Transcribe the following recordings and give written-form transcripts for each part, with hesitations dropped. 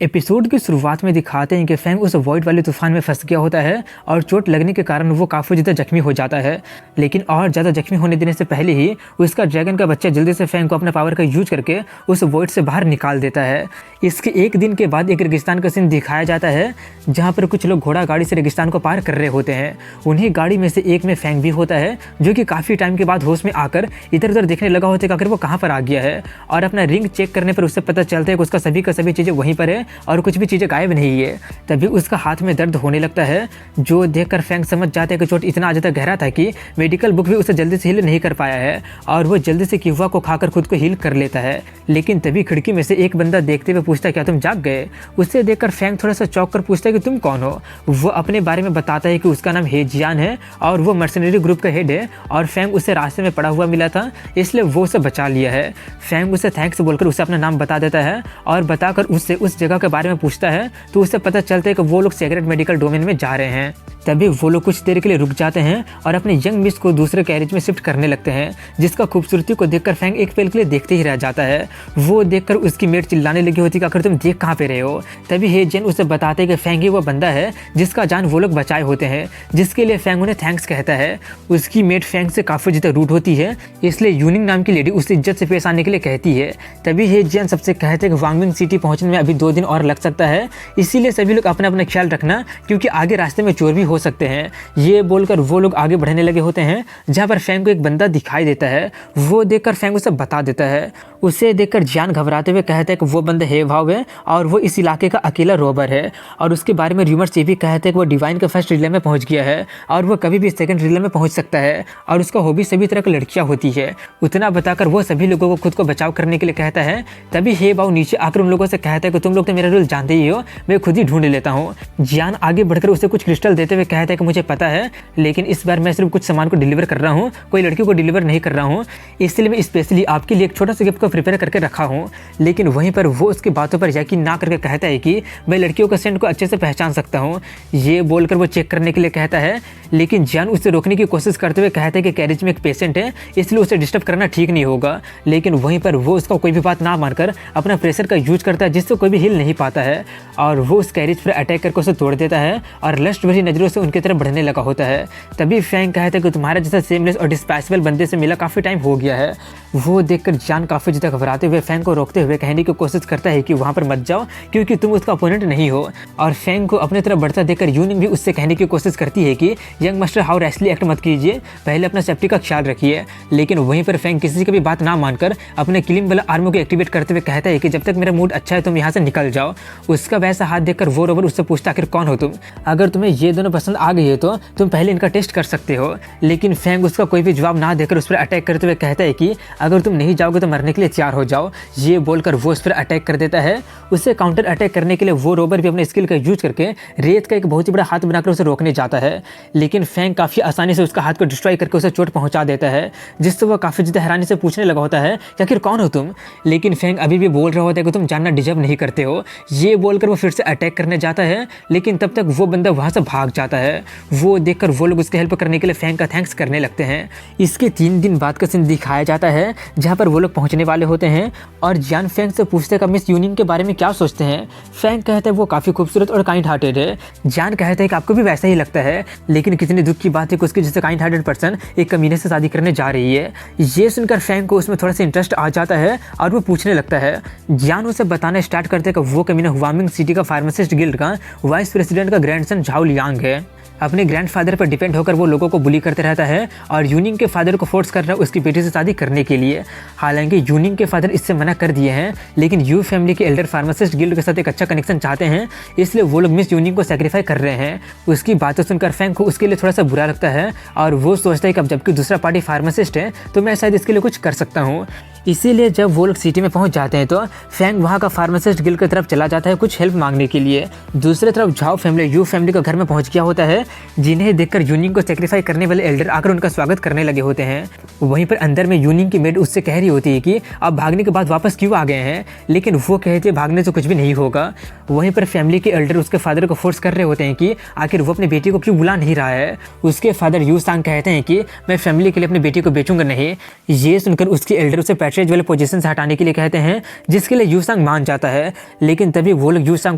Episode की शुरुआत में दिखाते हैं कि फैंग उस वॉइड वाले तूफान में फंस गया होता है और चोट लगने के कारण वो काफ़ी ज़्यादा जख्मी हो जाता है। लेकिन और ज़्यादा जख्मी होने देने से पहले ही उसका ड्रैगन का बच्चा जल्दी से फैंग को अपना पावर का यूज करके उस वॉइड से बाहर निकाल देता है। इसके एक दिन के बाद एक रेगिस्तान का सीन दिखाया जाता है जहाँ पर कुछ लोग घोड़ा गाड़ी से रेगिस्तान को पार कर रहे होते हैं। उन्हीं गाड़ी में से एक में फैंग भी होता है जो कि काफ़ी टाइम के बाद होश में आकर इधर उधर देखने लगा होता है कि आखिर वो कहाँ पर आ गया है। और अपना रिंग चेक करने पर उससे पता चलता है कि उसका सभी का सभी चीज़ें वहीं पर है और कुछ भी चीज़ें गायब नहीं है। तभी उसका हाथ में दर्द होने लगता है जो देखकर फैंग समझ जाता है कि चोट इतना ज़्यादा गहरा था कि मेडिकल बुक भी उसे जल्दी से हील नहीं कर पाया है और वो जल्दी से किहुआ को खाकर खुद को हील कर लेता है। लेकिन तभी खिड़की में से एक बंदा देखते हुए पूछता है क्या तुम जाग गए। उससे देखकर फैंग थोड़ा सा चौंक कर पूछता है कि तुम कौन हो। वो अपने बारे में बताता है कि उसका नाम हे जियान है और वो मर्सनरी ग्रुप का हेड है और फैंग उसे रास्ते में पड़ा हुआ मिला था इसलिए वो उसे बचा लिया है। फैंग उसे थैंक्स बोलकर उसे अपना नाम बता देता है और बताकर उससे उस जगह के बारे में पूछता है तो उससे पता चलता है कि वो लोग सीक्रेट मेडिकल डोमेन में जा रहे हैं। तभी वो लोग कुछ देर के लिए रुक जाते हैं और अपने यंग मिस को दूसरे कैरेज में शिफ्ट करने लगते हैं जिसका खूबसूरती को देखकर फैंग एक पल के लिए देखते ही रह जाता है। वो देखकर उसकी मेट चिल्लाने लगी होती कि आखिर तुम देख कहाँ पे रहे हो। तभी हे जेन उसे बताते हैं कि फैंग ही वो बंदा है जिसका जान वो लोग बचाए होते हैं जिसके लिए फैंग उन्हें थैंक्स कहता है। उसकी मेट फैंग से काफ़ी ज़्यादा रूड होती है इसलिए यूनिंग नाम की लेडी उससे इज्जत से पेश आने के लिए कहती है। तभी हे जेन सबसे कहते हैं कि वांगमिंग सिटी पहुँचने में अभी 2 दिन और लग सकता है इसीलिए सभी लोग अपना अपना ख्याल रखना क्योंकि आगे रास्ते में चोर भी हो सकते हैं। ये बोलकर वो लोग आगे बढ़ने लगे होते हैं जहाँ पर फैंग को एक बंदा दिखाई देता है। वो देखकर फैंग उसे बता देता है। उसे देखकर जियान घबराते हुए कहता है कि वो बंदा हे भाव है और वो इस इलाके का अकेला रोबर है और उसके बारे में र्यूमर्स ये भी कहते हैं कि वो डिवाइन के फर्स्ट रिले में पहुंच गया है और वो कभी भी सेकंड रिले में पहुंच सकता है और उसका हॉबी सभी तरह की लड़कियां होती है। उतना बताकर वो सभी लोगों को खुद को बचाव करने के लिए कहता है। तभी हे भाव नीचे आकर उन लोगों से कहता है कि तुम लोग तो मेरा रूल जानते ही हो, मैं खुद ही ढूंढ लेता हूँ। जियान आगे बढ़कर उसे कुछ क्रिस्टल देते हुए कहता है कि मुझे पता है लेकिन इस बार मैं सिर्फ कुछ सामान को डिलीवर कर रहा हूँ, कोई लड़की को डिलीवर नहीं कर रहा हूँ, इसलिए मैं स्पेशली आपके लिए एक छोटा सा गिफ्ट को प्रिपेयर करके रखा हूँ। लेकिन वहीं पर वो उसकी बातों पर यकीन ना करके कहता है कि मैं लड़कियों का सेंट को अच्छे से पहचान सकता हूँ। ये बोलकर वो चेक करने के लिए कहता है लेकिन जियान उसे रोकने की कोशिश करते हुए कहता है कि कैरेज में एक पेशेंट है इसलिए उसे डिस्टर्ब करना ठीक नहीं होगा। लेकिन वहीं पर वो उसका कोई भी बात ना मानकर अपना प्रेशर का यूज करता है जिससे कोई भी हिल नहीं पाता है और वो उस कैरेज पर अटैक करके उसे तोड़ देता है और लस्ट भरी नजरों से उनकी तरफ बढ़ने लगा होता है। तभी फैंग कहता है कि तुम्हारा जैसा सेमलेस और डिस्पैचेबल बंदे से मिला काफ़ी टाइम हो गया है। वो देखकर जियान काफ़ी ज़्यादा घबराते हुए फैंग को रोकते हुए कहने की कोशिश करता है कि वहाँ पर मत जाओ क्योंकि तुम उसका अपोनेंट नहीं हो। और फैंग को अपने तरफ बढ़ता देखकर यूनिंग भी उससे कहने की कोशिश करती है कि young master how rashly act मत कीजिए, पहले अपना सेफ्टी का ख्याल रखिए। लेकिन वहीं पर फैंग किसी की भी बात ना मानकर अपने किलिंग वाला आर्मो को एक्टिवेट करते हुए कहता है कि जब तक मेरा मूड अच्छा है तुम यहाँ से निकल जाओ। उसका वैसा हाथ देखकर वो रोबर उससे पूछता आखिर कौन हो तुम, अगर तुम्हें ये दोनों पसंद आ गई है तो तुम पहले इनका टेस्ट कर सकते हो। लेकिन फैंग उसका कोई भी जवाब ना देकर उस पर अटैक करते हुए कहता है कि अगर तुम नहीं जाओगे तो मरने के लिए तैयार हो जाओ। ये बोलकर वो उस पर अटैक कर देता है। उससे काउंटर अटैक करने के लिए वो रोबर भी अपने स्किल का यूज करके रेत का एक बहुत ही बड़ा हाथ बनाकर उसे रोकने जाता है। लेकिन फैंग काफ़ी आसानी से उसका हाथ को डिस्ट्रॉय करके उसे चोट पहुंचा देता है जिससे वो काफ़ी ज़्यादा हैरानी से पूछने लगा होता है कि आखिर कौन हो तुम। लेकिन फैंग अभी भी बोल रहा होता है कि तुम जानना डिजर्व नहीं करते हो। ये बोलकर वो फिर से अटैक करने जाता है लेकिन तब तक वो बंदा वहाँ से भाग जाता है। वो देखकर वो लोग उसकी हेल्प करने के लिए फैंग का थैंक्स करने लगते हैं। इसके 3 दिन बाद का सीन दिखाया जाता है जहाँ पर वो लोग पहुँचने वाले होते हैं और जियान फैंग से पूछते हैं मिस यूनिंग के बारे में क्या सोचते हैं। फैंग कहते हैं वो काफ़ी खूबसूरत और काइंड हार्टेड है। जियान कहते हैं कि आपको भी वैसा ही लगता है लेकिन कितनी दुख की बात है कि उसके जैसे काइंड हार्टेड पर्सन एक कमीने से शादी करने जा रही है। ये सुनकर फैंग को उसमें थोड़ा सा इंटरेस्ट आ जाता है और वो पूछने लगता है। जियान उसे बताना स्टार्ट करते हैं कि वो कमीना हुआमिंग सिटी का फार्मासिस्ट गिल्ड का वाइस प्रेसिडेंट का ग्रैंडसन झाओ लियांग है। अपने ग्रैंडफादर पर डिपेंड होकर वो लोगों को बुली करते रहता है और यूनिंग के फादर को फोर्स कर रहा है उसकी बेटी से शादी करने के लिए। हालांकि यूनिंग के फादर इससे मना कर दिए हैं लेकिन यू फैमिली के एल्डर फार्मासिस्ट गिल्ड के साथ एक अच्छा कनेक्शन चाहते हैं इसलिए वो लोग मिस यूनिंग को सेक्रीफाई कर रहे हैं। उसकी बातें सुनकर फैंग को उसके लिए थोड़ा सा बुरा लगता है और वो सोचता है कि अब जबकि दूसरा पार्टी फार्मासिस्ट है तो मैं शायद इसके लिए कुछ कर सकता हूँ। इसीलिए जब वो लोग सिटी में पहुंच जाते हैं तो फैंग वहाँ का फार्मासिस्ट गिल्ड की तरफ चला जाता है कुछ हेल्प मांगने के लिए। दूसरी तरफ झाओ फैमिली यू फैमिली का घर में पहुंच गया होता है जिन्हें देखकर यूनिंग को सेक्रीफाई करने वाले एल्डर आकर उनका स्वागत करने लगे होते हैं। वहीं पर अंदर में यूनिंग की मेड उससे कह रही होती है कि आप भागने के बाद वापस क्यों आ गए हैं, लेकिन वो कहते हैं भागने से कुछ भी नहीं होगा। वहीं पर फैमिली के एल्डर उसके फादर को फोर्स कर रहे होते हैं कि आखिर वो अपनी बेटी को क्यों बुला नहीं रहा है। उसके फादर यू सांग कहते हैं कि मैं फैमिली के लिए अपनी बेटी को बेचूंगा नहीं। ये सुनकर उसके एल्डर उसे पैट्रेज वाले पोजीशन से हटाने के लिए कहते हैं, जिसके लिए यू सांग मान जाता है। लेकिन तभी वो लोग यू सांग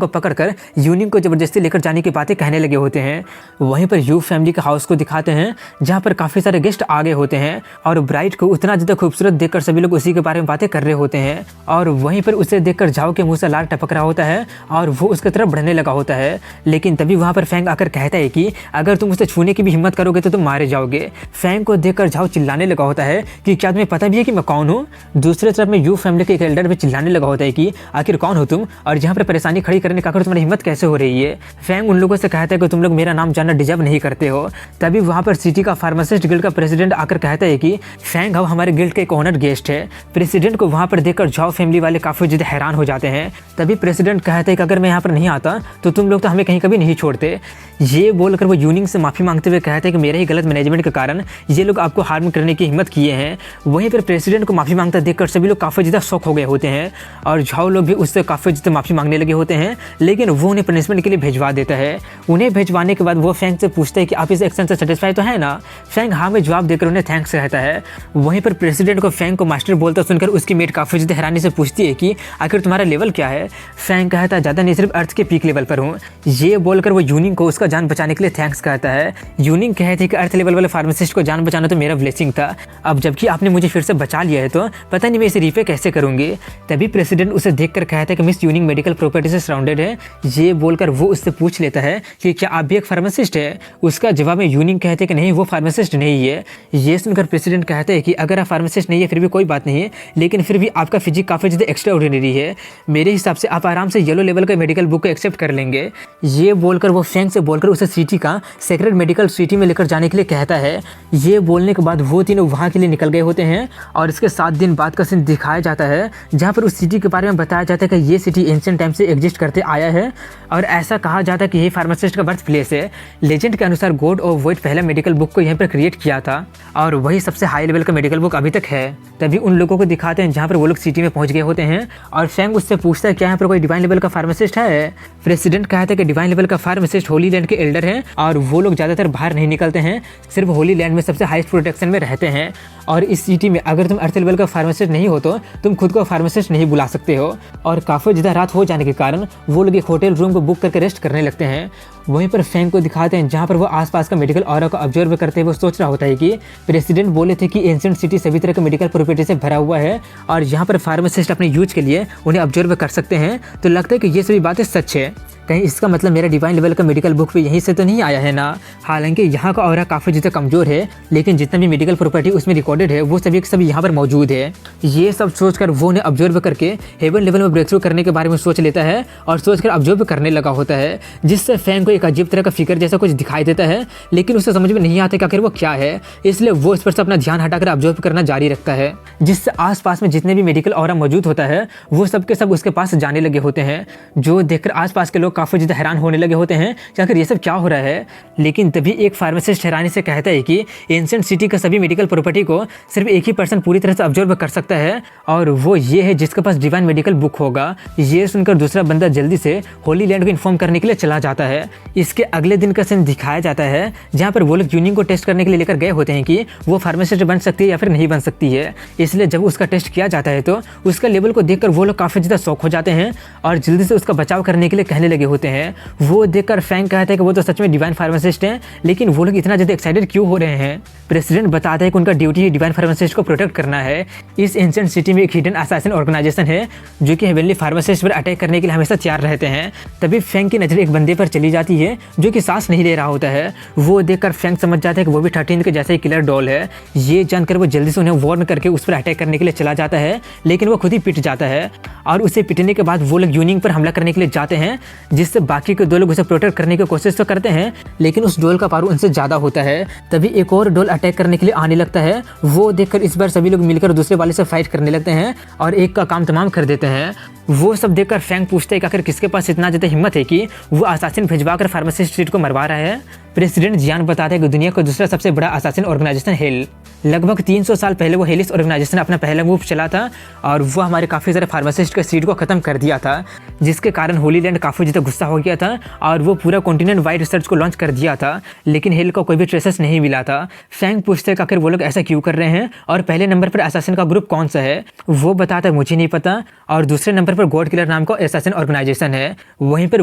को पकड़कर यूनिंग को जबरदस्ती लेकर जाने की बातें कहने लगे होते हैं। वहीं पर यू फैमिली के हाउस को दिखाते हैं, जहाँ पर काफ़ी सारे गेस्ट आ गए होते हैं और ब्राइड को उतना ज़्यादा खूबसूरत देखकर सभी लोग उसी के बारे में बातें कर रहे होते हैं। और वहीं पर उसे देखकर झाओ के मुंह से लार टपक रहा होता है और वो उसकी तरफ बढ़ने लगा होता है। लेकिन तभी वहाँ पर फैंग आकर कहता है कि अगर तुम उसे छूने की भी हिम्मत करोगे तो तुम मारे जाओगे। फैंग को देखकर झाओ चिल्लाने लगा होता है कि क्या तुम्हें पता भी है कि मैं कौन हूँ। दूसरी तरफ में यू फैमिली के एक एल्डर भी चिल्लाने लगा होता है कि आखिर कौन हो तुम और यहाँ पर परेशानी खड़ी करने का तुम्हारी हिम्मत कैसे हो रही है। फैंग उन लोगों से कहता है कि तुम लोग मेरा नाम जानना डिजर्व नहीं करते हो। तभी वहाँ पर सिटी का फार्मासिस्ट गिल्ड का प्रेसिडेंट आकर कहता है कि फैंग अब हमारे गिल्ड के एक ऑनर गेस्ट है। प्रेसिडेंट को वहाँ पर देखकर झाओ फैमिली वाले काफ़ी ज़्यादा हैरान हो जाते हैं। तभी प्रेसिडेंट कहता है कि अगर मैं यहाँ पर नहीं आता तो तुम लोग तो हमें कहीं कभी नहीं छोड़ते। ये बोलकर वो यूनिंग से माफ़ी मांगते हुए कहते हैं कि मेरे ही गलत मैनेजमेंट के कारण ये लोग आपको हार्म करने की हिम्मत किए हैं। वहीं पर प्रेसिडेंट को माफ़ी मांगता देखकर सभी लोग काफ़ी ज़्यादा शॉक हो गए होते हैं और झाओ लोग भी उससे काफ़ी ज़्यादा माफ़ी मांगने लगे होते हैं। लेकिन वो उन्हें पनिशमेंट के लिए भिजवा देता है। उन्हें भिजवाने के बाद वो फैंग से पूछता है कि आप इस एक्शन से सेटिस्फाई तो है ना। फैंग हाँ में जवाब देकर उन्हें थैंक्स कहता है। वहीं पर प्रेसिडेंट को फैंग को मास्टर बोलता सुनकर उसकी मेट काफ़ी ज़्यादा हैरानी से पूछती है कि आखिर तुम्हारा लेवल क्या है। फैंग कहता है ज़्यादा नहीं, सिर्फ अर्थ के पीक लेवल पर हूँ। ये बोलकर वो यूनिंग को उसका जान बचाने के लिए थैंक्स कहता है। यूनिंग कहती है कि अर्थ लेवल वाले फार्मासिस्ट को जान बचाना तो मेरा ब्लेसिंग था, अब जबकि आपने मुझे फिर से बचा लिया है तो पता नहीं मैं इसे रीपे कैसे करूँगी। तभी प्रेसिडेंट उसे देखकर कहता है कि मिस यूनिंग मेडिकल प्रॉपर्टी से सराउंडेड है। ये बोलकर वो उससे पूछ लेता है कि क्या आप भी एक फार्मासिस्ट है। उसका जवाब में यूनिंग कहते हैं कि नहीं, वो फार्मासिस्ट नहीं है। ये सुनकर प्रेसिडेंट कहते हैं कि अगर आप फार्मासिस्ट नहीं है फिर भी कोई बात नहीं है, लेकिन फिर भी आपका फिजिक काफ़ी ज़्यादा एक्स्ट्रा ऑर्डिनरी है। मेरे हिसाब से आप आराम से येलो लेवल का मेडिकल बुक को एक्सेप्ट कर लेंगे। ये बोलकर वो फैंग से बोलकर उसे सिटी का सेक्रेट मेडिकल सिटी में लेकर जाने के लिए कहता है। ये बोलने के बाद वो तीनों वहाँ के लिए निकल गए होते हैं और इसके 7 दिन बाद का सीन दिखाया जाता है, जहाँ पर उस सिटी के बारे में बताया जाता है कि ये सिटी एंशिएंट टाइम से एग्जिस्ट करते आया है और ऐसा कहा जाता है कि ये फार्मासिस्ट का बर्थ प्लेस है। लेजेंड के अनुसार गॉड ऑफ वॉइड पहला मेडिकल बुक को यहाँ पर क्रिएट किया था और वही सबसे हाई लेवल का मेडिकल बुक अभी तक है। तभी उन लोगों को दिखाते हैं जहाँ पर वो लोग सिटी में पहुँच गए होते हैं और फैंग उससे पूछता है क्या यहाँ पर कोई डिवाइन लेवल का फार्मासिस्ट है। प्रेसिडेंट कहता है कि डिवाइन लेवल का फार्मासिस्ट होली लैंड के एल्डर हैं और वो लोग ज़्यादातर बाहर नहीं निकलते हैं, सिर्फ होली लैंड में सबसे हाईएस्ट प्रोटेक्शन में रहते हैं। और इस सिटी में अगर तुम अर्थ लेवल का फार्मासिस्ट नहीं हो तो तुम खुद को फार्मासिस्ट नहीं बुला सकते हो। और काफ़ी ज़्यादा रात हो जाने के कारण वो लोग एक होटल रूम को बुक करके रेस्ट करने लगते हैं। वहीं पर फैंग को दिखाते हैं जहाँ पर वो आसपास का मेडिकल ऑरा को ऑब्जर्व करते हुए सोच रहा होता है कि प्रेसिडेंट बोले थे कि एंशिएंट सिटी सभी तरह के मेडिकल प्रॉपर्टी से भरा हुआ है और यहाँ पर फार्मासिस्ट अपने यूज के लिए उन्हें ऑब्जर्व कर सकते हैं। तो लगता है कि ये सभी बातें सच है। कहीं इसका मतलब मेरा डिवाइन लेवल का मेडिकल बुक भी यहीं से तो नहीं आया है ना। हालांकि यहाँ का ऑरा काफ़ी ज़्यादा कमज़ोर है, लेकिन जितना भी मेडिकल प्रॉपर्टी उसमें रिकॉर्डेड है वो सभी के सभी यहाँ पर मौजूद है। ये सब सोचकर वो उन्हें ऑब्जर्व करके हेवन लेवल में ब्रेक थ्रू करने के बारे में सोच लेता है और सोचकर ऑब्जर्व करने लगा होता है, जिससे फैंग को एक अजीब तरह का फिगर जैसा कुछ दिखाई देता है, लेकिन उसे समझ में नहीं आता कि आखिर वो क्या है। इसलिए वो इस पर से अपना ध्यान हटाकर ऑब्जर्व करना जारी रखता है, जिससे आसपास में जितने भी मेडिकल ऑरा मौजूद होता है वो सब के सब उसके पास जाने लगे होते हैं, जो देखकर आसपास के लोग काफ़ी ज़्यादा हैरान होने लगे होते हैं कि आखिर ये सब क्या हो रहा है। लेकिन तभी एक फार्मासिस्ट हैरानी से कहता है कि एंशिएंट सिटी का सभी मेडिकल प्रॉपर्टी को सिर्फ एक ही पर्सन पूरी तरह से ऑब्जर्व कर सकता है और वो ये है जिसके पास डिवाइन मेडिकल बुक होगा। ये सुनकर दूसरा बंदा जल्दी से होली लैंड को इन्फॉर्म करने के लिए चला जाता है। इसके अगले दिन का सीन दिखाया जाता है जहाँ पर वो लोग यूनिंग को टेस्ट करने के लिए लेकर गए होते हैं कि वो फार्मासिस्ट बन सकती है या फिर नहीं बन सकती है। इसलिए जब उसका टेस्ट किया जाता है तो उसका लेवल को देखकर वो लोग काफ़ी ज़्यादा शॉक हो जाते हैं और जल्दी से उसका बचाव करने के लिए कहने लगे होते हैं। वो देखकर फैंग कहता है कि वो तो सच में डिवाइन फार्मासिस्ट हैं, लेकिन वो लोग इतना ज़्यादा एक्साइटेड क्यों हो रहे हैं। प्रेसिडेंट बताता है कि उनका ड्यूटी ही डिवाइन फार्मासिस्ट को प्रोटेक्ट करना है। इस एंशिएंट सिटी में एक हिडन असैसिन ऑर्गेनाइजेशन है जो कि हेवनली फार्मासिस्ट पर अटैक करने के लिए हमेशा तैयार रहते हैं। तभी फैंग की नज़र एक बंदे पर चली जाती है जो कि सांस नहीं ले रहा होता है। वो देखकर फैंग समझ जाता है कि वो भी 13 के जैसा ही किलर डॉल है। ये जानकर वो जल्दी से उन्हें वार्न करके उस पर अटैक करने के लिए चला जाता है, लेकिन वो खुद ही पिट जाता है और उसे पिटने के बाद वो लोग यूनिंग पर हमला करने के लिए जाते हैं, जिससे बाकी के 2 लोग उसे प्रोटेक्ट करने की कोशिश तो करते हैं, लेकिन उस डॉल का पावर उनसे ज़्यादा होता है। तभी एक और डॉल अटैक करने के लिए आने लगता है। वो देखकर इस बार सभी लोग मिलकर दूसरे वाले से फाइट करने लगते हैं और एक का काम तमाम कर देते हैं। वो सब देखकर फैंग पूछते हैं कि आखिर किसके पास इतना ज़्यादा हिम्मत है कि वो असासिन भिजवा कर फार्मासिस्ट को मरवा रहा है। प्रेसिडेंट जियान बताते हैं कि दुनिया का दूसरा सबसे बड़ा असासिन ऑर्गेनाइजेशन हेल। लगभग 300 साल पहले वो हेलिस ऑर्गेनाइजेशन अपना पहला मूव चला था और वो हमारे काफ़ी सारे फार्मासिस्ट के सीट को ख़त्म कर दिया था, जिसके कारण होली लैंड काफ़ी ज़्यादा गुस्सा हो गया था और वो पूरा कॉन्टिनेंट वाइड रिसर्च को लॉन्च कर दिया था, लेकिन हेल का कोई भी ट्रेसेस नहीं मिला था। फैंग पूछते हैं कि आखिर वो लोग ऐसा क्यों कर रहे हैं और पहले नंबर पर असासिन का ग्रुप कौन सा है। वो बताता है मुझे नहीं पता, और दूसरे नंबर पर गॉड किलर नाम का असासिन ऑर्गेनाइजेशन है। वहीं पर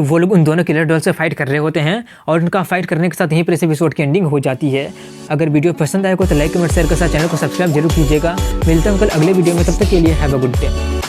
वो लोग उन दोनों किलर डॉल से फाइट कर रहे होते हैं और उनका फाइट करने के साथ यहीं पर इस एपिसोड की एंडिंग हो जाती है। अगर वीडियो पसंद आए तो लाइक कमेंट शेयर के साथ चैनल को सब्सक्राइब जरूर कीजिएगा। मिलता हूं कल अगले वीडियो में, तब तक के लिए हैव अ गुड डे।